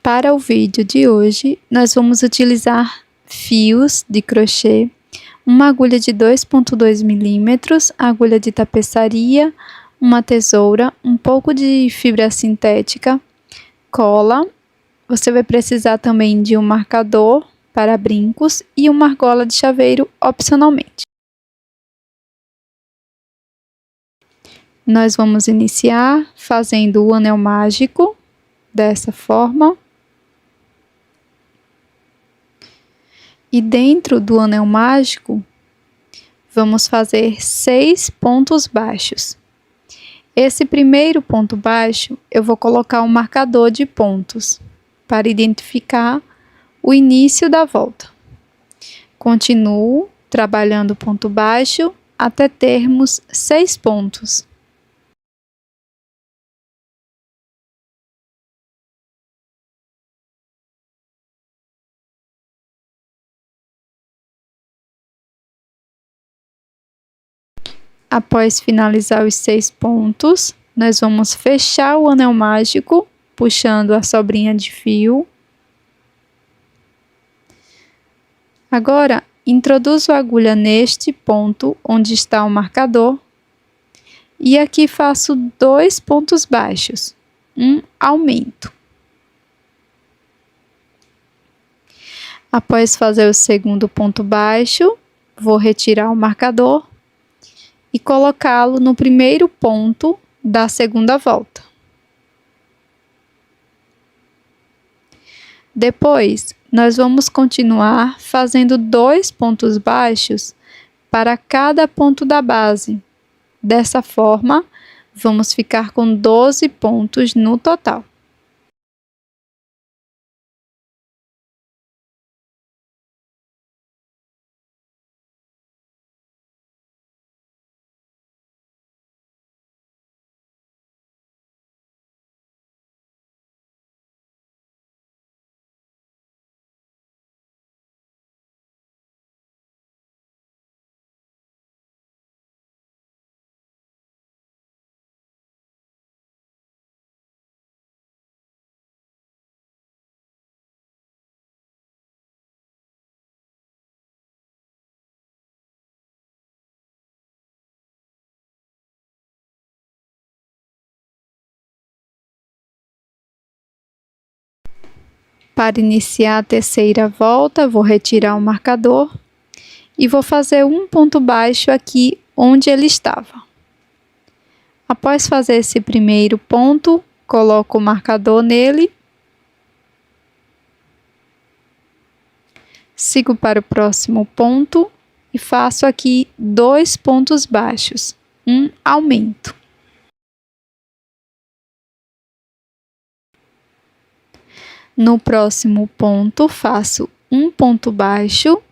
Para o vídeo de hoje, nós vamos utilizar fios de crochê, uma agulha de 2,2 milímetros, agulha de tapeçaria, uma tesoura, um pouco de fibra sintética, cola. Você vai precisar também de um marcador para brincos e uma argola de chaveiro opcionalmente. Nós vamos iniciar fazendo o anel mágico dessa forma. E dentro do anel mágico, vamos fazer 6 pontos baixos. Esse primeiro ponto baixo, eu vou colocar um marcador de pontos para identificar o início da volta. Continuo trabalhando ponto baixo até termos 6 pontos. Após finalizar os 6 pontos, nós vamos fechar o anel mágico, puxando a sobrinha de fio. Agora, introduzo a agulha neste ponto onde está o marcador e aqui faço 2 pontos baixos, um aumento. Após fazer o segundo ponto baixo, vou retirar o marcador e colocá-lo no primeiro ponto da segunda volta. Depois, nós vamos continuar fazendo 2 pontos baixos para cada ponto da base. Dessa forma, vamos ficar com 12 pontos no total. Para iniciar a terceira volta, vou retirar o marcador e vou fazer um ponto baixo aqui onde ele estava. Após fazer esse primeiro ponto, coloco o marcador nele. Sigo para o próximo ponto e faço aqui 2 pontos baixos, um aumento. No próximo ponto, faço um ponto baixo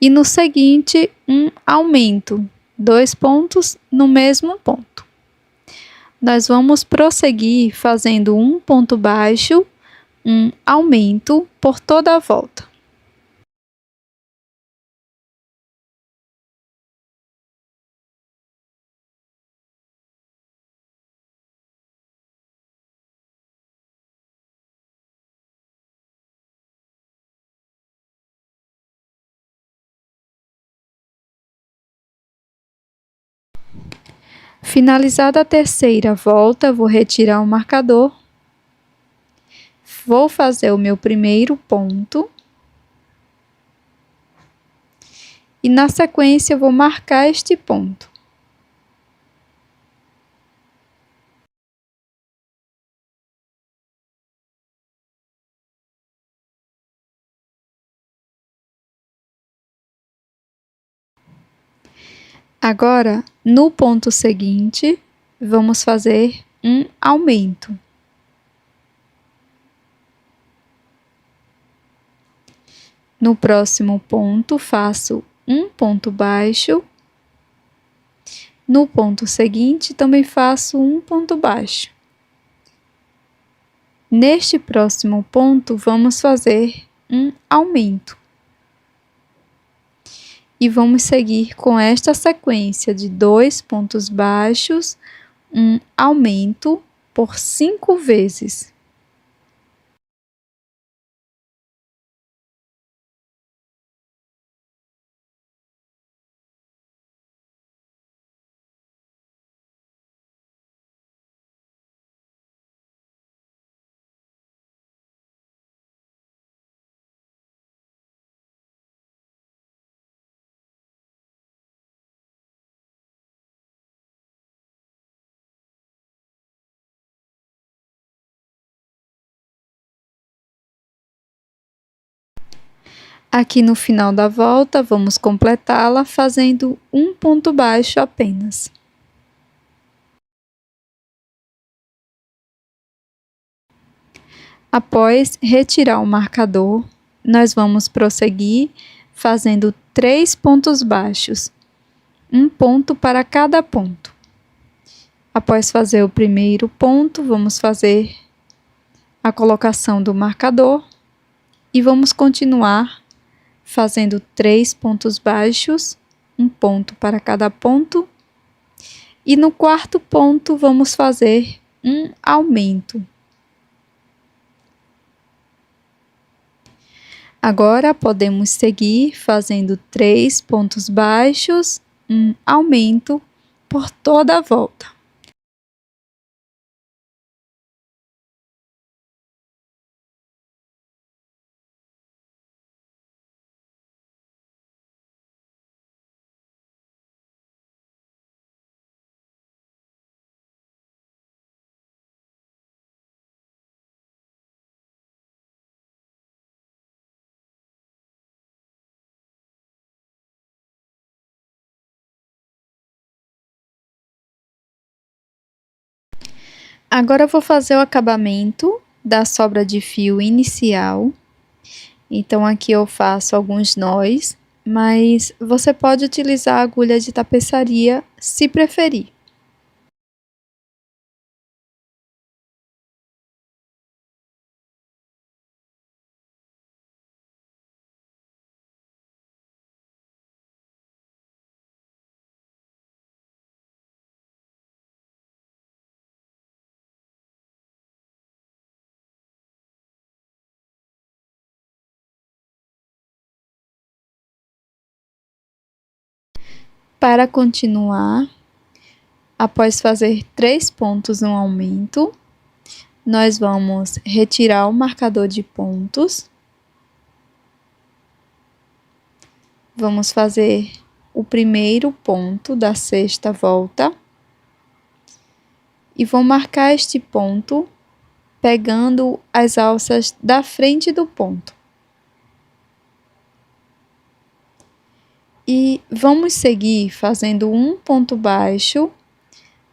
e no seguinte, um aumento, 2 pontos no mesmo ponto. Nós vamos prosseguir fazendo um ponto baixo, um aumento por toda a volta. Finalizada a terceira volta, vou retirar o marcador. Vou fazer o meu primeiro ponto. E na sequência, vou marcar este ponto. Agora, no ponto seguinte, vamos fazer um aumento. No próximo ponto, faço um ponto baixo. No ponto seguinte, também faço um ponto baixo. Neste próximo ponto, vamos fazer um aumento. E vamos seguir com esta sequência de 2 pontos baixos, um aumento por 5 vezes. Aqui no final da volta, vamos completá-la fazendo um ponto baixo apenas. Após retirar o marcador, nós vamos prosseguir fazendo 3 pontos baixos, um ponto para cada ponto. Após fazer o primeiro ponto, vamos fazer a colocação do marcador e vamos continuar fazendo 3 pontos baixos, um ponto para cada ponto. E no quarto ponto, vamos fazer um aumento. Agora, podemos seguir fazendo 3 pontos baixos, um aumento por toda a volta. Agora eu vou fazer o acabamento da sobra de fio inicial. Então, aqui eu faço alguns nós, mas você pode utilizar a agulha de tapeçaria se preferir. Para continuar, após fazer 3 pontos no aumento, nós vamos retirar o marcador de pontos. Vamos fazer o primeiro ponto da sexta volta. E vou marcar este ponto pegando as alças da frente do ponto. E vamos seguir fazendo um ponto baixo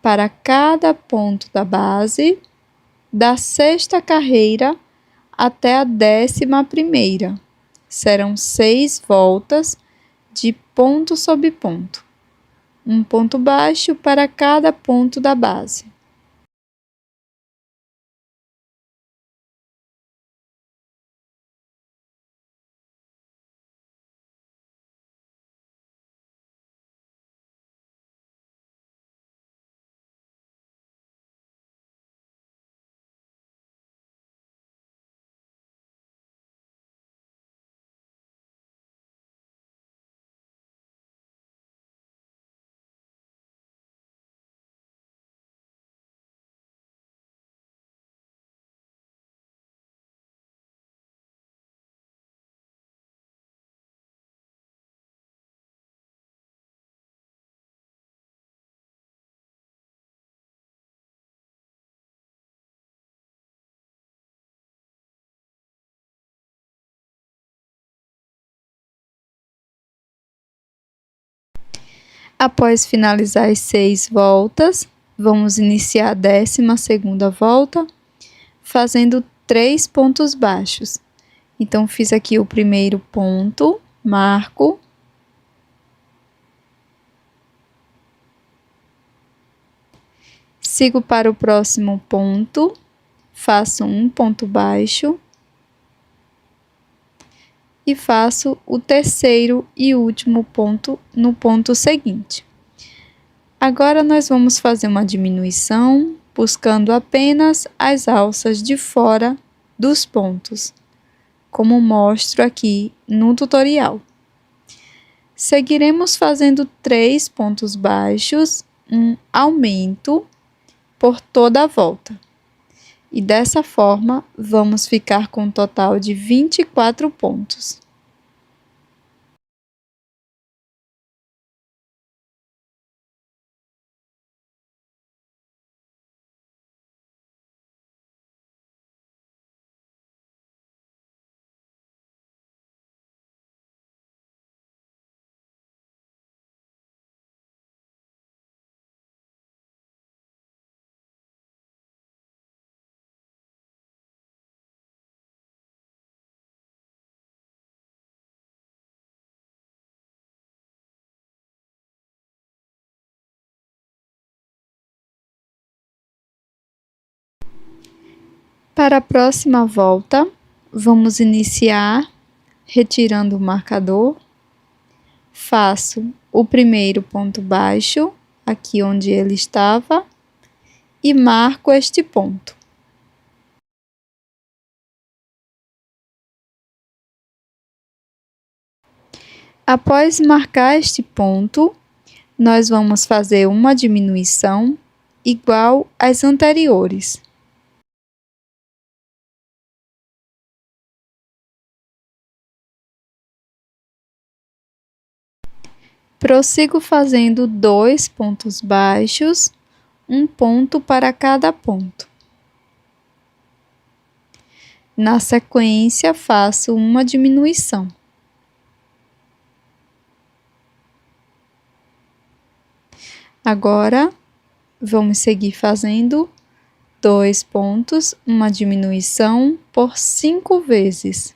para cada ponto da base, da sexta carreira até a 11ª. Serão 6 voltas de ponto sobre ponto. Um ponto baixo para cada ponto da base. Após finalizar as 6 voltas, vamos iniciar a 12ª volta, fazendo 3 pontos baixos. Então, fiz aqui o primeiro ponto, marco. Sigo para o próximo ponto, faço um ponto baixo. E faço o terceiro e último ponto no ponto seguinte. Agora, nós vamos fazer uma diminuição, buscando apenas as alças de fora dos pontos, como mostro aqui no tutorial. Seguiremos fazendo 3 pontos baixos, um aumento por toda a volta. E dessa forma, vamos ficar com um total de 24 pontos. Para a próxima volta, vamos iniciar retirando o marcador. Faço o primeiro ponto baixo, aqui onde ele estava, e marco este ponto. Após marcar este ponto, nós vamos fazer uma diminuição igual às anteriores. Prossigo fazendo 2 pontos baixos, um ponto para cada ponto. Na sequência, faço uma diminuição. Agora, vamos seguir fazendo 2 pontos, uma diminuição por 5 vezes.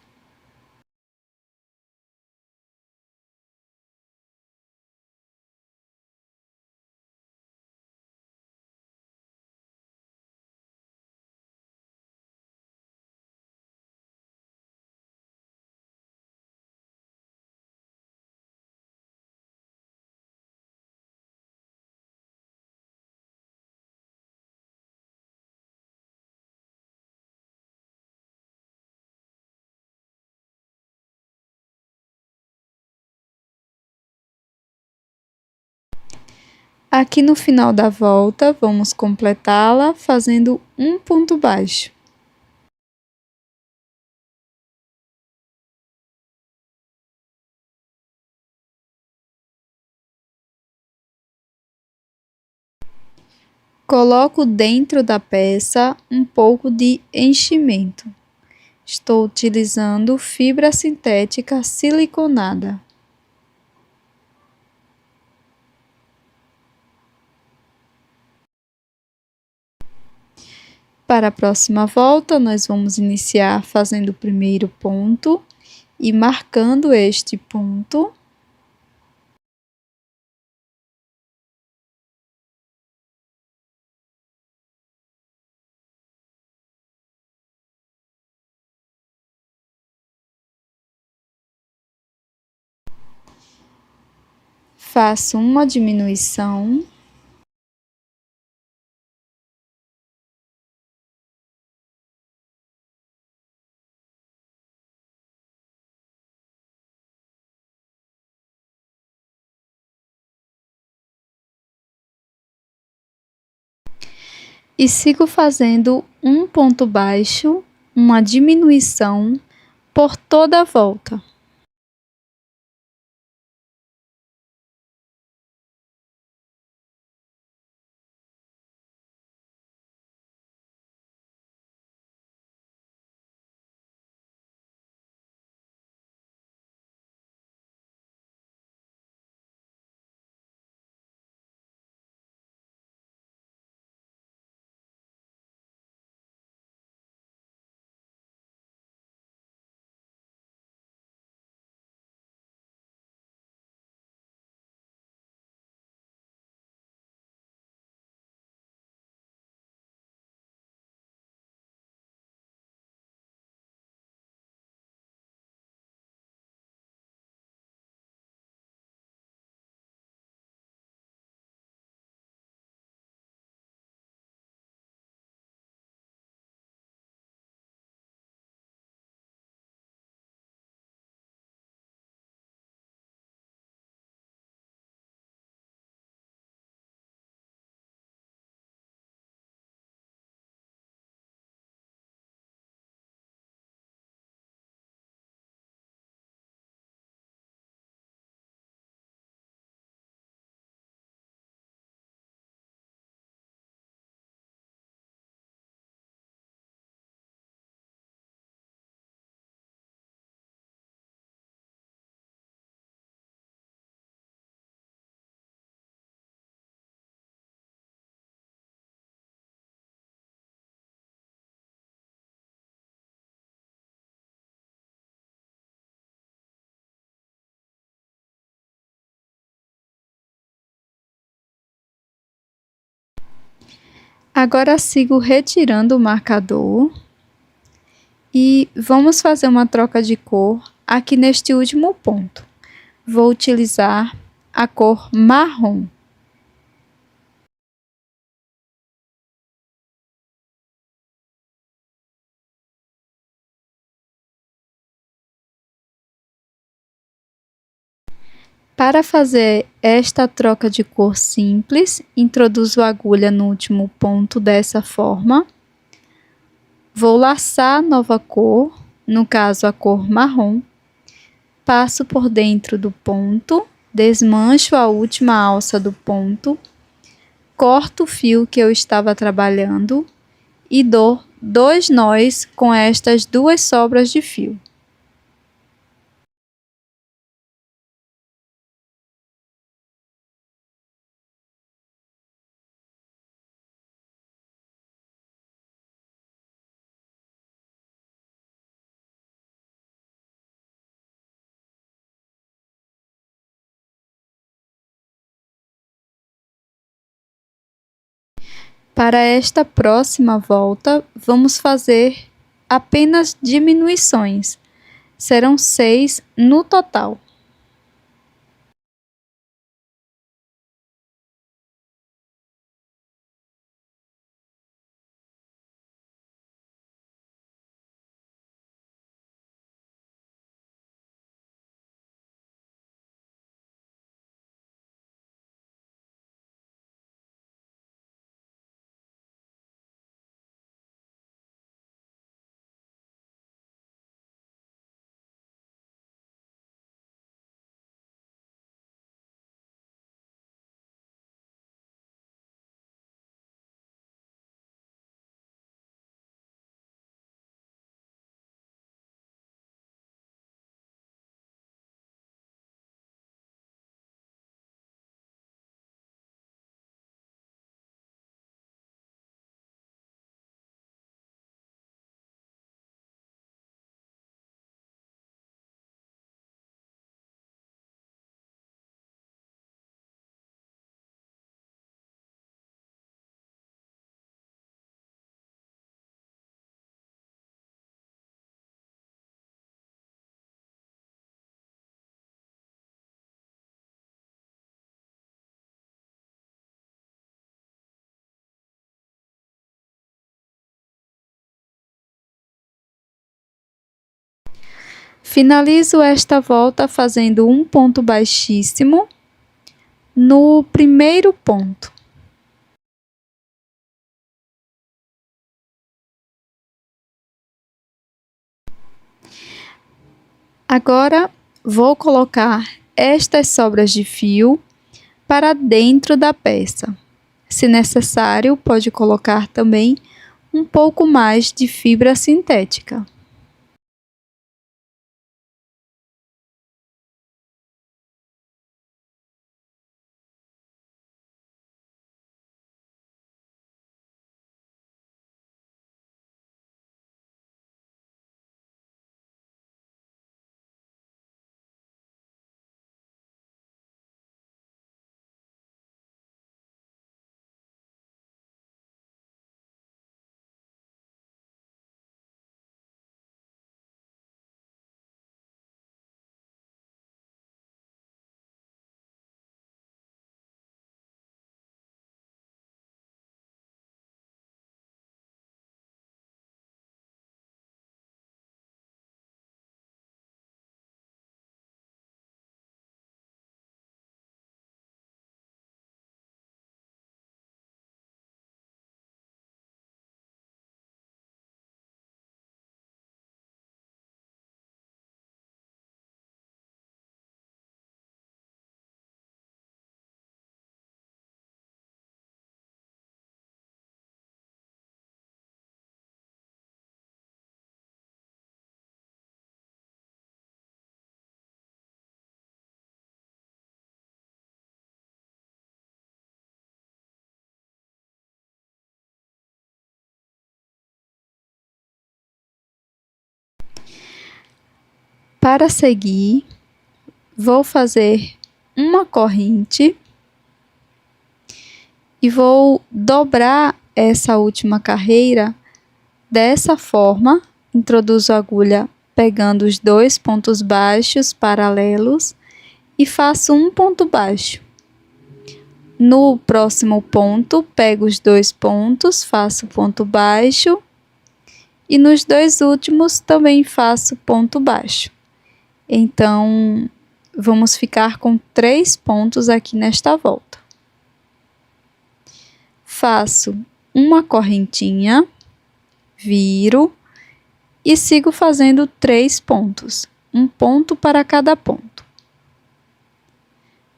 Aqui no final da volta, vamos completá-la fazendo um ponto baixo. Coloco dentro da peça um pouco de enchimento. Estou utilizando fibra sintética siliconada. Para a próxima volta, nós vamos iniciar fazendo o primeiro ponto e marcando este ponto. Faço uma diminuição. E sigo fazendo um ponto baixo, uma diminuição por toda a volta. Agora sigo retirando o marcador. E vamos fazer uma troca de cor aqui neste último ponto. Vou utilizar a cor marrom. Para fazer esta troca de cor simples, introduzo a agulha no último ponto dessa forma. Vou laçar a nova cor, no caso a cor marrom. Passo por dentro do ponto, desmancho a última alça do ponto, corto o fio que eu estava trabalhando e dou 2 nós com estas 2 sobras de fio. Para esta próxima volta, vamos fazer apenas diminuições. Serão 6 no total. Finalizo esta volta fazendo um ponto baixíssimo no primeiro ponto. Agora, vou colocar estas sobras de fio para dentro da peça. Se necessário, pode colocar também um pouco mais de fibra sintética. Para seguir, vou fazer uma corrente e vou dobrar essa última carreira dessa forma, introduzo a agulha pegando os 2 pontos baixos paralelos e faço um ponto baixo. No próximo ponto, pego os 2 pontos, faço ponto baixo e nos 2 últimos também faço ponto baixo. Então, vamos ficar com 3 pontos aqui nesta volta. Faço uma correntinha, viro e sigo fazendo 3 pontos, um ponto para cada ponto.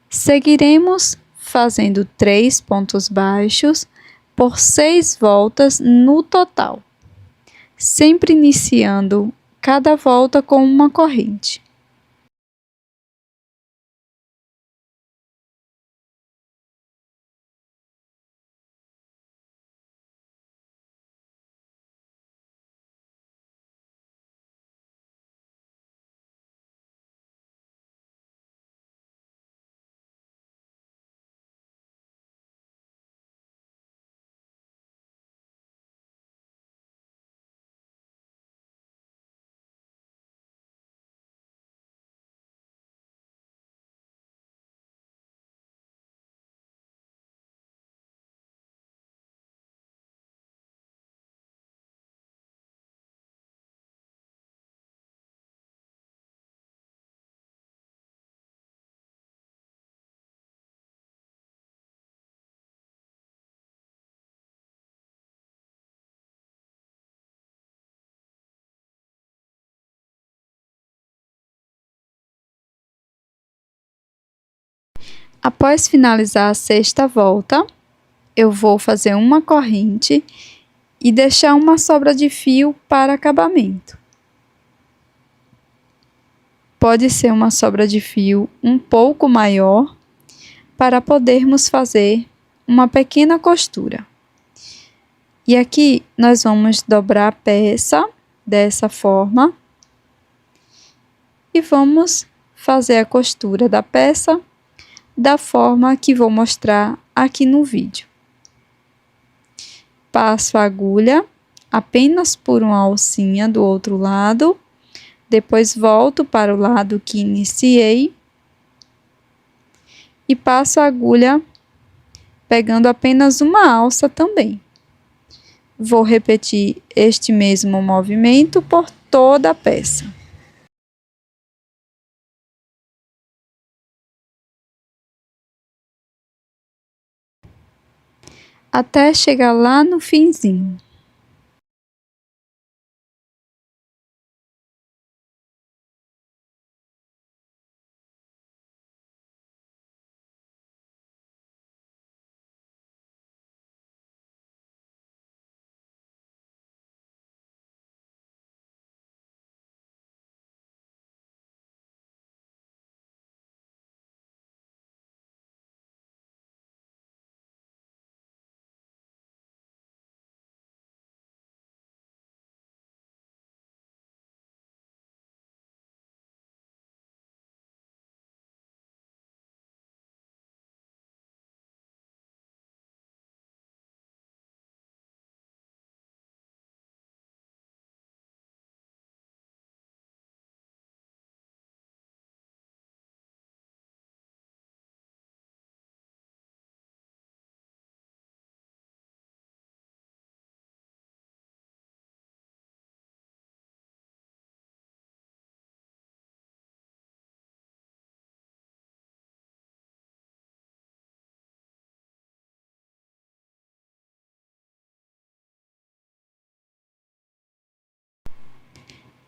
Seguiremos fazendo 3 pontos baixos por 6 voltas no total, sempre iniciando cada volta com uma corrente. Após finalizar a 6ª volta, eu vou fazer uma corrente e deixar uma sobra de fio para acabamento. Pode ser uma sobra de fio um pouco maior para podermos fazer uma pequena costura. E aqui nós vamos dobrar a peça dessa forma e vamos fazer a costura da peça da forma que vou mostrar aqui no vídeo. Passo a agulha apenas por uma alcinha do outro lado, depois volto para o lado que iniciei e passo a agulha pegando apenas uma alça também. Vou repetir este mesmo movimento por toda a peça. Até chegar lá no finzinho.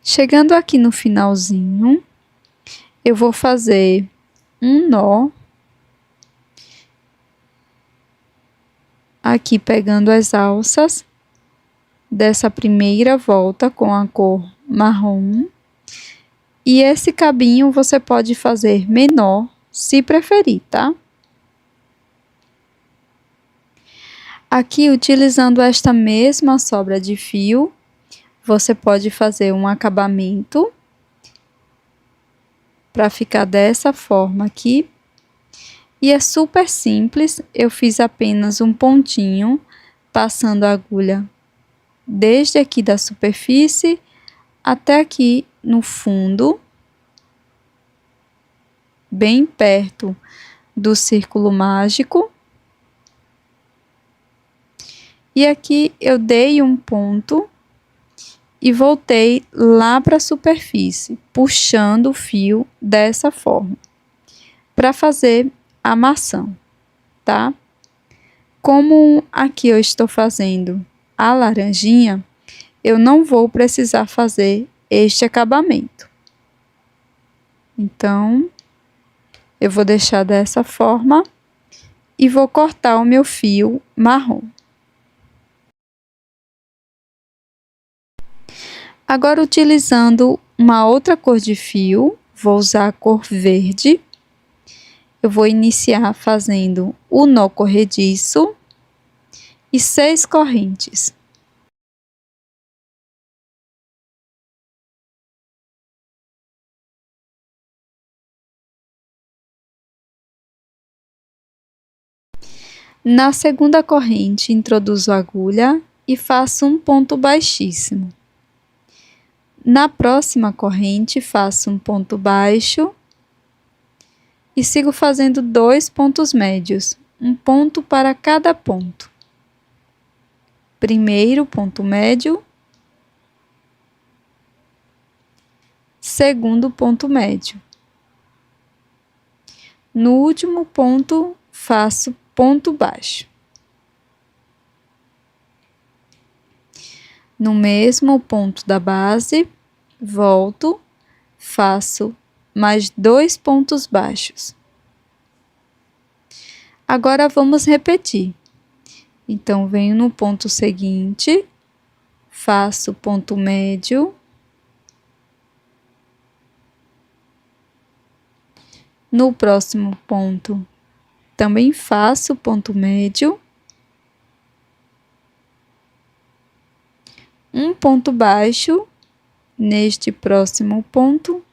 Chegando aqui no finalzinho, eu vou fazer um nó aqui pegando as alças dessa primeira volta com a cor marrom. E esse cabinho você pode fazer menor, se preferir, tá? Aqui, utilizando esta mesma sobra de fio, você pode fazer um acabamento para ficar dessa forma aqui. E é super simples, eu fiz apenas um pontinho, passando a agulha desde aqui da superfície até aqui no fundo, bem perto do círculo mágico. E aqui eu dei um ponto e voltei lá para a superfície, puxando o fio dessa forma, para fazer a armação, tá? Como aqui eu estou fazendo a laranjinha, eu não vou precisar fazer este acabamento. Então, eu vou deixar dessa forma e vou cortar o meu fio marrom. Agora, utilizando uma outra cor de fio, vou usar a cor verde. Eu vou iniciar fazendo o nó corrediço e 6 correntes. Na segunda corrente, introduzo a agulha e faço um ponto baixíssimo. Na próxima corrente, faço um ponto baixo e sigo fazendo 2 pontos médios, um ponto para cada ponto. Primeiro ponto médio, segundo ponto médio. No último ponto, faço ponto baixo. No mesmo ponto da base, volto, faço mais 2 pontos baixos. Agora vamos repetir. Então, venho no ponto seguinte, faço ponto médio. No próximo ponto, também faço ponto médio. Um ponto baixo neste próximo ponto.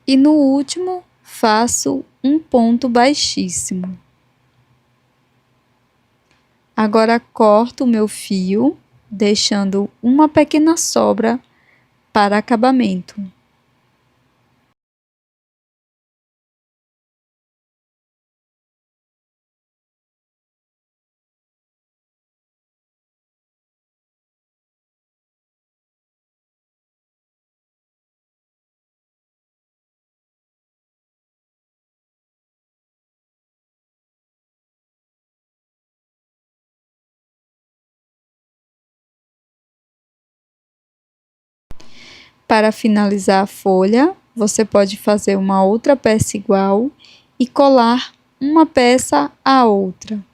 E no último, faço um ponto baixíssimo. Agora, corto o meu fio, deixando uma pequena sobra para acabamento. Para finalizar a folha, você pode fazer uma outra peça igual e colar uma peça à outra.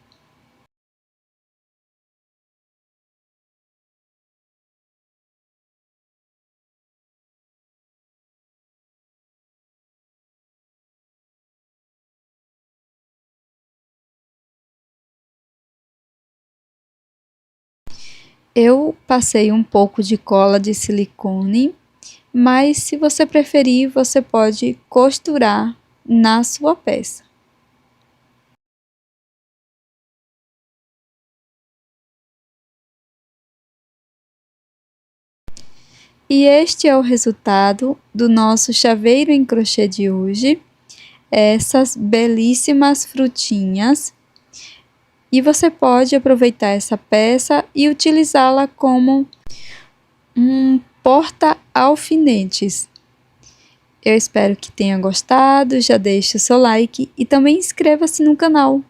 Eu passei um pouco de cola de silicone, mas se você preferir, você pode costurar na sua peça. E este é o resultado do nosso chaveiro em crochê de hoje. Essas belíssimas frutinhas. E você pode aproveitar essa peça e utilizá-la como um porta-alfinetes. Eu espero que tenha gostado, já deixe o seu like e também inscreva-se no canal.